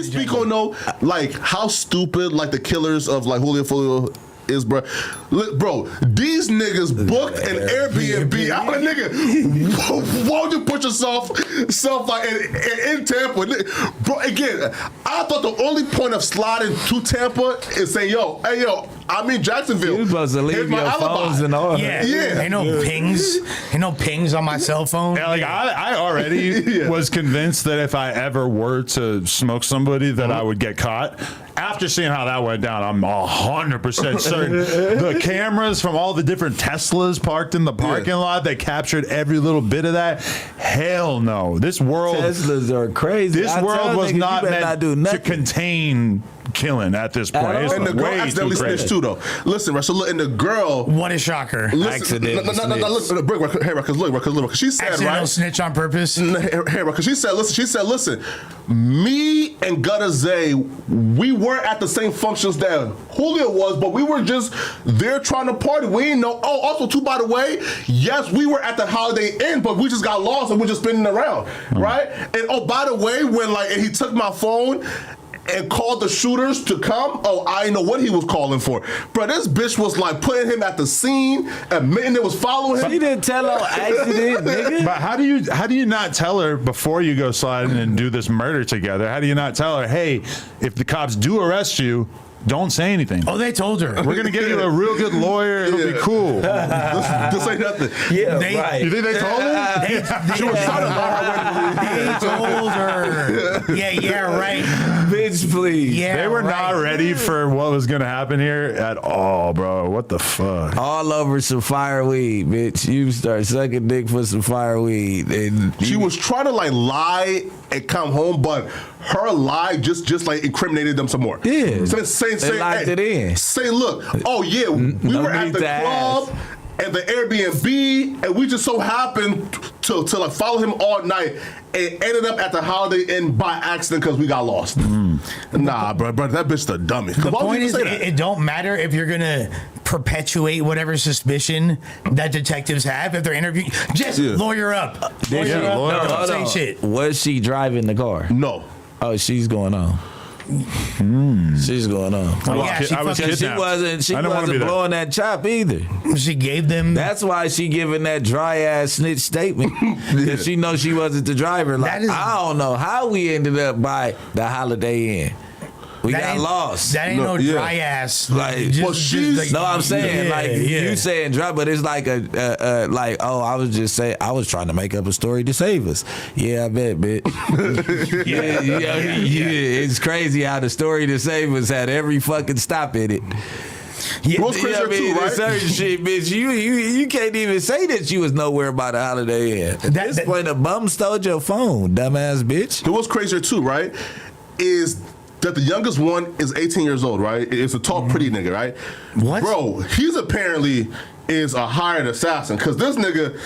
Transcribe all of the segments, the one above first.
speak on though, like how stupid like the killers of like Fulio is, bro. Look, bro, these niggas booked an Airbnb. I'm like, nigga, why would you put yourself like in Tampa? Bro, again, I thought the only point of sliding to Tampa is saying, hey, I'm in Jacksonville. You supposed to leave your phones and all. Yeah. Ain't no pings. Ain't no pings on my cell phone. Yeah, like I already was convinced that if I ever were to smoke somebody that I would get caught. After seeing how that went down, I'm 100% certain. The cameras from all the different Teslas parked in the parking lot that captured every little bit of that. Hell no. This world. Teslas are crazy. This world was not meant to contain killing at this point. It's and the girl way accidentally too crazy. snitched too, though. Listen, Russell, look, and the girl. What a shocker. Listen, listen, look, she said, accidental right? snitch on purpose. Hey, because she said, listen, me and Gutta Zay, we weren't at the same functions that Julio was, but we were just there trying to party. We didn't know. Oh, also, too, by the way, yes, we were at the Holiday Inn, but we just got lost and we're just spinning around, right? And oh, by the way, when like and he took my phone and called the shooters to come. Oh, I didn't know what he was calling for. Bro, this bitch was like putting him at the scene, admitting it was following him. She didn't tell no accident, nigga. But how do you not tell her before you go sliding and do this murder together? How do you not tell her, hey, if the cops do arrest you, don't say anything. Oh, they told her. We're going to get you a real good lawyer. It'll be cool. Just say nothing. Yeah, right. You think they told her? She was trying to lie her way. They told her. Yeah, right. Bitch, please. Yeah, They were not ready for what was going to happen here at all, bro. What the fuck? All over some fireweed, bitch. You start sucking dick for some fireweed. And She was trying to like lie and come home, but her lie just like incriminated them some more. Yeah. Say, locked it in. Say, look, oh yeah, we were at the club and the Airbnb, and we just so happened to like follow him all night and ended up at the Holiday Inn by accident because we got lost. Nah, bro, that bitch the dummy. The point is, it don't matter if you're gonna perpetuate whatever suspicion that detectives have if they're interviewing. Just lawyer up. Lawyer up. Don't say shit. Was she driving the car? No. Oh, she's going on. She's going on. Oh, yeah, I was She kidnapped. wasn't blowing that chop either. She gave them. That's why she giving that dry ass snitch statement. Because she knows she wasn't the driver. Like, I don't know how we ended up by the Holiday Inn. We got lost. That ain't no dry ass. Like, no, I'm saying you saying dry, but it's like I was trying to make up a story to save us. Yeah, I bet, bitch. It's crazy how the story to save us had every fucking stop in it. Yeah, most crazy too, right? Certain shit, bitch. You can't even say that you was nowhere by the Holiday Inn. At this point, a bum stole your phone, dumbass bitch. What's crazier too, right? Is that the youngest one is 18 years old, right? It's a tall, pretty nigga, right? What? Bro, he's apparently is a hired assassin because this nigga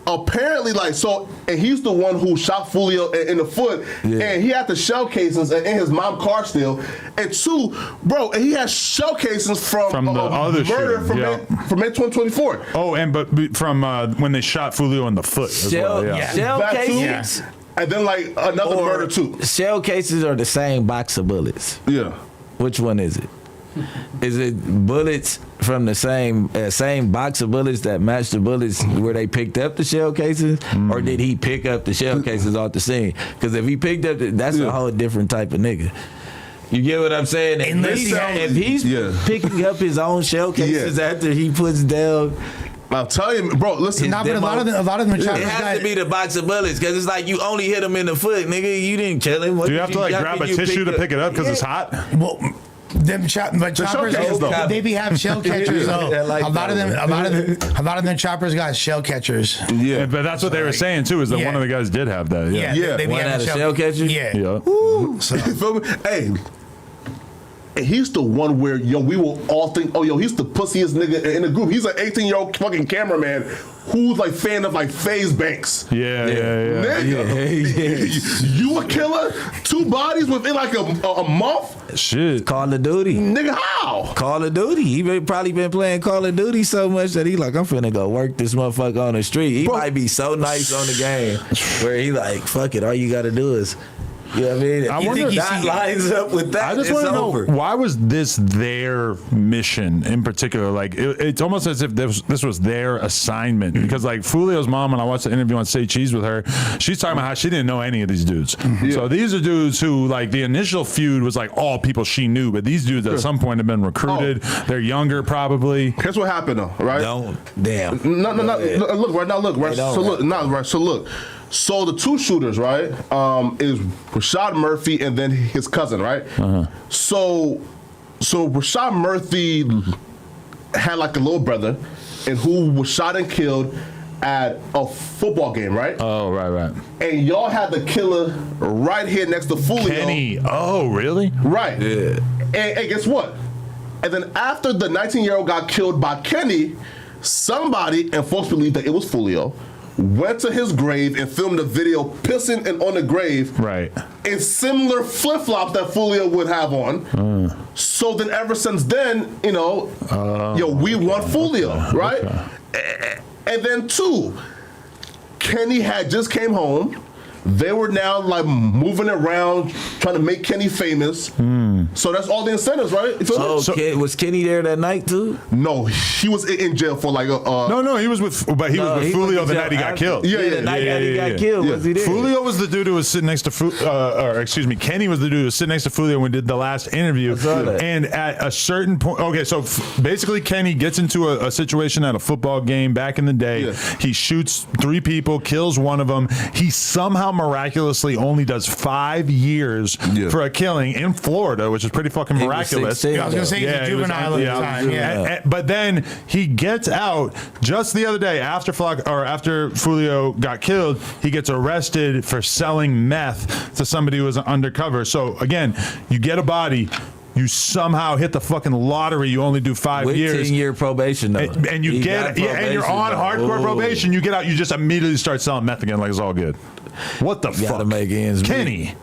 apparently and he's the one who shot Fulio in the foot, and he had the shell casings in his mom's car still, and two, bro, and he has shell casings from the other murder from May 2024. Oh, but from when they shot Fulio in the foot as well. Yeah. Shell casings. Yeah. And then like another murder too. Shell cases are the same box of bullets. Yeah. Which one is it? Is it bullets from the same box of bullets that match the bullets where they picked up the shell cases, or did he pick up the shell cases off the scene? Because if he picked up, that's a whole different type of nigga. You get what I'm saying? If he's picking up his own shell cases after he puts down. I'll tell you, bro. Listen, but a lot of them. It has to be the box of bullets because it's like you only hit him in the foot, nigga. You didn't kill him. Do you have to like grab a tissue to pick it up because it's hot? Well, them choppers, they be have shell catchers though. Like a lot of them choppers got shell catchers. Yeah, but that's what they were saying too. Is that one of the guys did have that? Yeah. They had a shell catcher. Yeah. So. Hey. And he's the one where, we will all think, he's the pussiest nigga in the group. He's an 18-year-old fucking cameraman who's like fan of like FaZe Banks. Yeah. Nigga, you a killer? 2 bodies within like a month? Shit. Call of Duty. Nigga, how? Call of Duty. He probably been playing Call of Duty so much that he like, I'm finna go work this motherfucker on the street. He might be so nice on the game where he like, fuck it, all you gotta do is Yeah, I mean, I you wonder think if that he- lines up with that? I just it's want to know, over. why was this their mission in particular? Like, it's almost as if this was their assignment. Because, like, Fulio's mom, when I watched the interview on Say Cheese with her, she's talking about how she didn't know any of these dudes. So these are dudes who, like, the initial feud was, like, all people she knew. But these dudes at some point have been recruited. They're younger, probably. Here's what happened, though, right? Damn. No, look, right now, look, right. They don't, So look, no, right. So look. So the two shooters, right, is Rashad Murphy and then his cousin, right? So Rashad Murphy had like a little brother, and who was shot and killed at a football game, right? Oh, right. And y'all had the killer right here next to Fulio. Kenny. Oh, really? Right. Yeah. And guess what? And then after the 19-year-old got killed by Kenny, somebody, and folks believe that it was Fulio, went to his grave and filmed a video pissing and on the grave. Right. In similar flip-flops that Fulio would have on. So then ever since then, we want Fulio, right? Okay. And then two, Kenny had just came home. They were now like moving around, trying to make Kenny famous. So that's all the incentives, right? You feel me? Was Kenny there that night too? No, he was in jail for like No, he was with Fulio the night he got killed. The night that he got killed, was he there? Fulio was the dude who was sitting next to Kenny was the dude who was sitting next to Fulio when we did the last interview. I saw that. And at a certain point, okay, so basically Kenny gets into a situation at a football game back in the day. Yeah. He shoots 3 people, kills one of them. He somehow miraculously only does 5 years for a killing in Florida, which is pretty fucking He was miraculous. 16, I was going to say he's a juvenile at the time. Yeah. But then he gets out just the other day after Fulio got killed. He gets arrested for selling meth to somebody who was undercover. So again, you get a body. You somehow hit the fucking lottery. You only do 5 With years. 10-year probation, though. And you get, and you're on hardcore probation. You get out, you just immediately start selling meth again like it's all good. What the fuck? Gotta make ends meet. Kenny.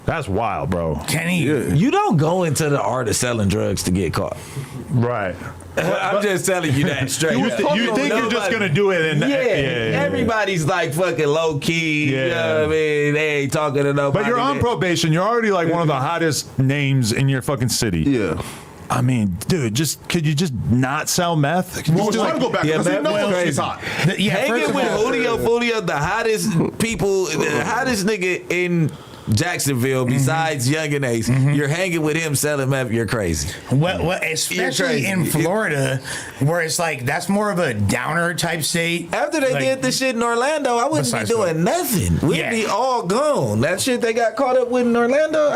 That's wild, bro. Kenny. You don't go into the art of selling drugs to get caught. Right. I'm just telling you that straight. You think you're just going to do it. And everybody's like fucking low key. Yeah. You know what I mean? They ain't talking to nobody. But you're on probation. You're already like one of the hottest names in your fucking city. Yeah. I mean, dude, could you just not sell meth? Well, we're trying to go back because he knows he's hot. Hanging with Fulio, the hottest people, the hottest nigga in Jacksonville besides Young and Ace. You're hanging with him selling meth. You're crazy. Well, especially in Florida, where it's like that's more of a downer type state. After they did the shit in Orlando, I wouldn't be doing nothing. We'd be all gone. That shit they got caught up with in Orlando.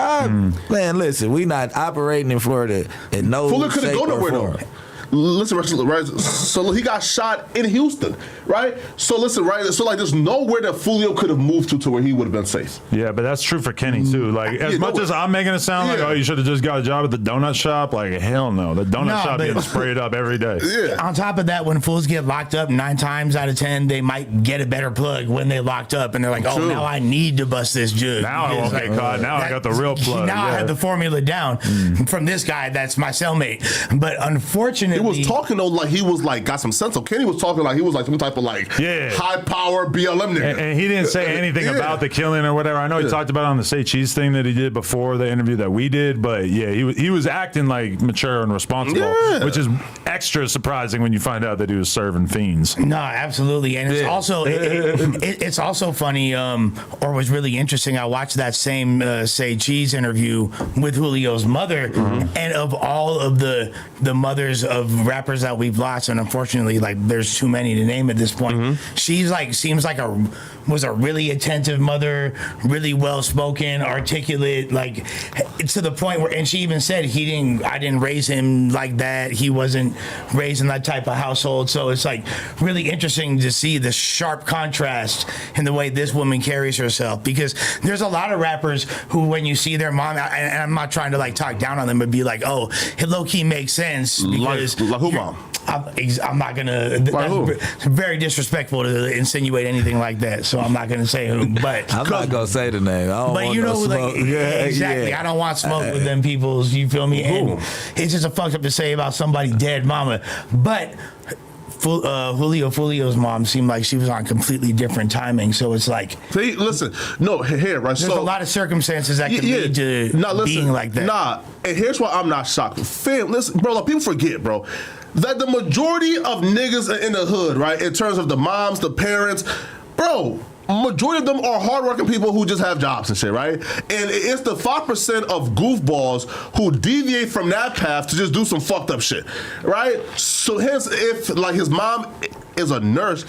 Man, listen, we not operating in Florida in no Fulio couldn't shape go or nowhere form. though. Listen, right? So he got shot in Houston, right? So listen, right? So like, there's nowhere that Fulio could have moved to where he would have been safe. Yeah, but that's true for Kenny too. Like, as much as I'm making it sound like, oh, you should have just got a job at the donut shop. Like, hell no, the donut shop gets sprayed up every day. Yeah. On top of that, when fools get locked up 9 times out of 10, they might get a better plug when they locked up, and they're like, "Oh, now I need to bust this jug. Now I won't get caught. Now I got the real plug. Now I have the formula down from this guy. That's my cellmate." But unfortunately, He was talking though like he was like got some sense. So Kenny was talking like he was like some type of like high power BLM nigga. And he didn't say anything about the killing or whatever. I know he talked about it on the Say Cheese thing that he did before the interview that we did, but yeah, he was acting like mature and responsible, which is extra surprising when you find out that he was serving fiends. No, absolutely, and it's also it's also funny, or was really interesting. I watched that same Say Cheese interview with Julio's mother, and of all of the mothers of rappers that we've lost, and unfortunately, like there's too many to name at this point. She's like seems like was a really attentive mother, really well spoken, articulate, like to the point where, and she even said I didn't raise him like that. He wasn't raised in that type of household. So it's like really interesting to see the sharp contrast in the way this woman carries herself, because there's a lot of rappers who, when you see their mom, and I'm not trying to like talk down on them, but be like, oh, it low key makes sense because like who mom? I'm not gonna. That's very disrespectful to insinuate anything like that. So I'm not gonna say who. But I'm not gonna say the name. I don't but want you know, no like smoke. exactly. Yeah. I don't want smoke with them peoples. You feel me? And it's just a fucked up to say about somebody dead mama. But Fulio's mom seemed like she was on completely different timing. So it's like, See, listen, no, here, right? there's a lot of circumstances that can lead to being like that. Nah, and here's why I'm not shocked. Fam, listen, bro, like, people forget, bro, that the majority of niggas in the hood, right, in terms of the moms, the parents, bro, majority of them are hardworking people who just have jobs and shit, right? And it's the 5% of goofballs who deviate from that path to just do some fucked up shit, right? So hence, if like his mom is a nurse,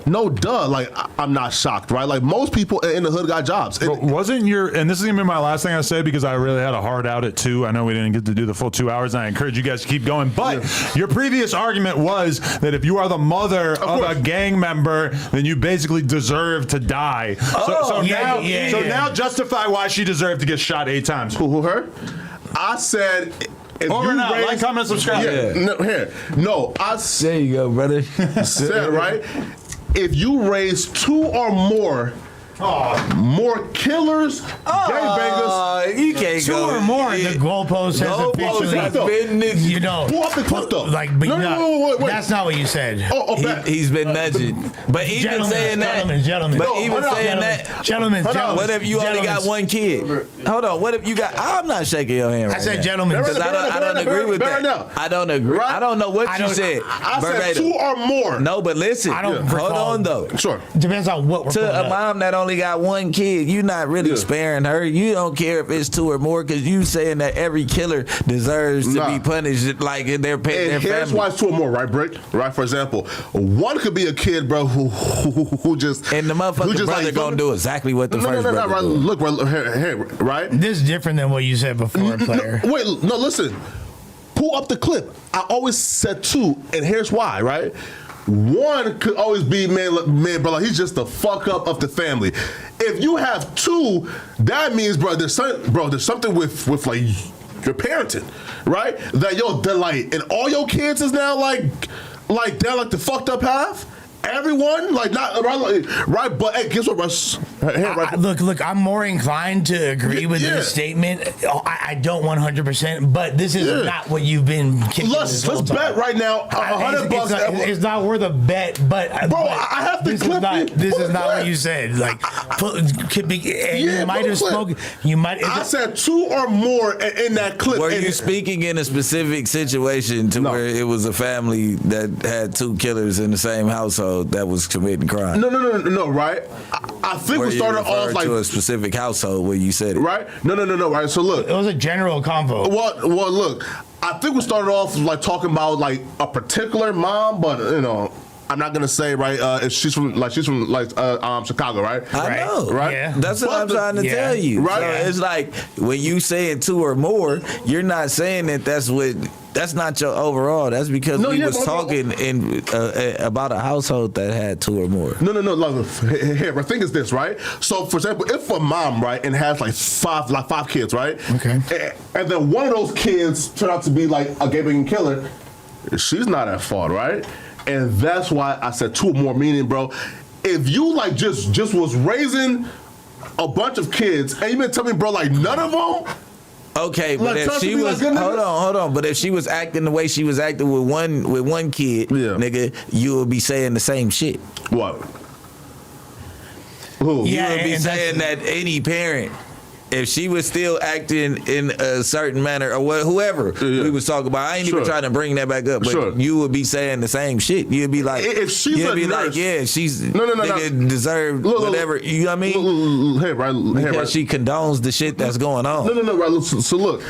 no duh, like I'm not shocked, right? Like most people in the hood got jobs. But wasn't and this is gonna be my last thing I say because I really had a hard out at 2. I know we didn't get to do the full 2 hours, and I encourage you guys to keep going. But your previous argument was that if you are the mother of a gang member, then you basically deserve to die. So now justify why she deserved to get shot 8 times. Who her? I said. If Over and out. Like, comment, subscribe. No, I There you go, brother. said, right? If you raise 2 or more killers, gangbangers, You can't 2 go. or more, the goalpost has officially, you know, pull up the clip though. like, but No, wait. that's not what you said. He's been nudging. But even saying that, Gentlemen, what if you only got 1 kid? Hold on. What if you got? I'm not shaking your hand. I said gentlemen. Because I don't agree with that. I don't agree. Right? I don't know what you said. I said verbatim. 2 or more. No, but listen. I don't Hold recall. on though. Sure. Depends on what we're To a mom that only got 1 kid, you're not really sparing her. You don't care if it's 2 or more because you saying that every killer deserves to be punished like in their family. And here's why it's 2 or more, right, Brick? Right, for example, 1 could be a kid, bro, who just and the motherfucking brother like, gonna do exactly what the first brother right, do. look, here, right? This is different than what you said before, player. No, listen. Pull up the clip. I always said 2, and here's why, right? 1 could always be man, bro. Like, he's just the fuck up of the family. If you have 2, that means, bro, there's something with like your parenting, right? That they're like, and all your kids is now like they're like the fucked up half. Everyone, like, not right, but hey, guess what, Russ? Look, I'm more inclined to agree with this statement. I don't 100%, but this is not what you've been kicking. Let's bet right now $100. It's not worth a bet, but bro, I have to clip it. This is not what you said. Like, you might have spoken. You might. I said 2 or more in that clip. Were you speaking in a specific situation to where it was a family that had 2 killers in the same household that was committing crime? No, right? I think we started off like to a specific household where you said it. Right? No, right? So look. It was a general convo. Well, look. I think we started off like talking about like a particular mom, but I'm not gonna say if she's from Chicago, right? I know, right? Yeah. That's what I'm trying to tell you. Right? So it's like when you saying 2 or more, you're not saying that that's not your overall. That's because we was talking about a household that had 2 or more. No. Like, here, the thing is this, right? So, for example, if a mom, right, and has like five kids, right? Okay. And then one of those kids turn out to be like a gay killer, she's not at fault, right? And that's why I said 2 or more. Meaning, bro, if you like just was raising a bunch of kids, and you been telling me, bro, like none of them. Okay, but if she was hold on, but if she was acting the way she was acting with one kid, nigga, you would be saying the same shit. What? Who? You would be saying that any parent, if she was still acting in a certain manner or whoever we was talking about, I ain't even trying to bring that back up, but you would be saying the same shit. You'd be like, if she's you'd be nurse, like, she's nigga deserved whatever. You know what I mean? Because she condones the shit that's going on. No, right. So look,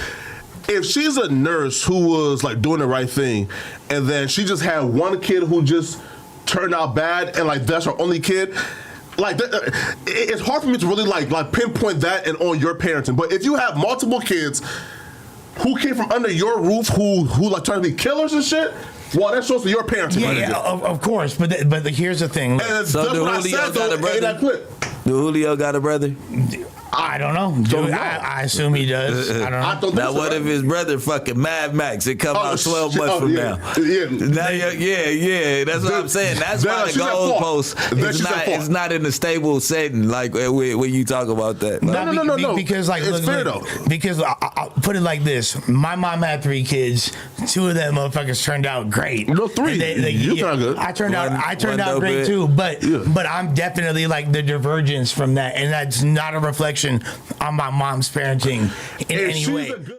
if she's a nurse who was like doing the right thing, and then she just had 1 kid who just turned out bad, and like that's her only kid. Like it's hard for me to really like pinpoint that and on your parenting. But if you have multiple kids who came from under your roof who like trying to be killers and shit, well, that shows that your parenting. Of course. But here's the thing. And so do Julio got a brother? Do Julio got a brother? I don't know. Dude, I assume he does. I don't know. I don't think Now, so, what right? if his brother fucking Mad Max? It come out 12 shit. months from Yeah. now. Yeah. Now, yeah. That's what I'm saying. That's Then why the she's at fault. goalpost Then is she's at not. fault. It's not in a stable setting like when you talk about that. No. Because like, It's look, fair, look, though. Because I'll put it like this: my mom had 3 kids. 2 of them motherfuckers turned out great. No, 3. You turned out good. I turned out One great bit. too. But Yeah. but I'm definitely like the divergence from that, and that's not a reflection on my mom's parenting in And any she's way. a good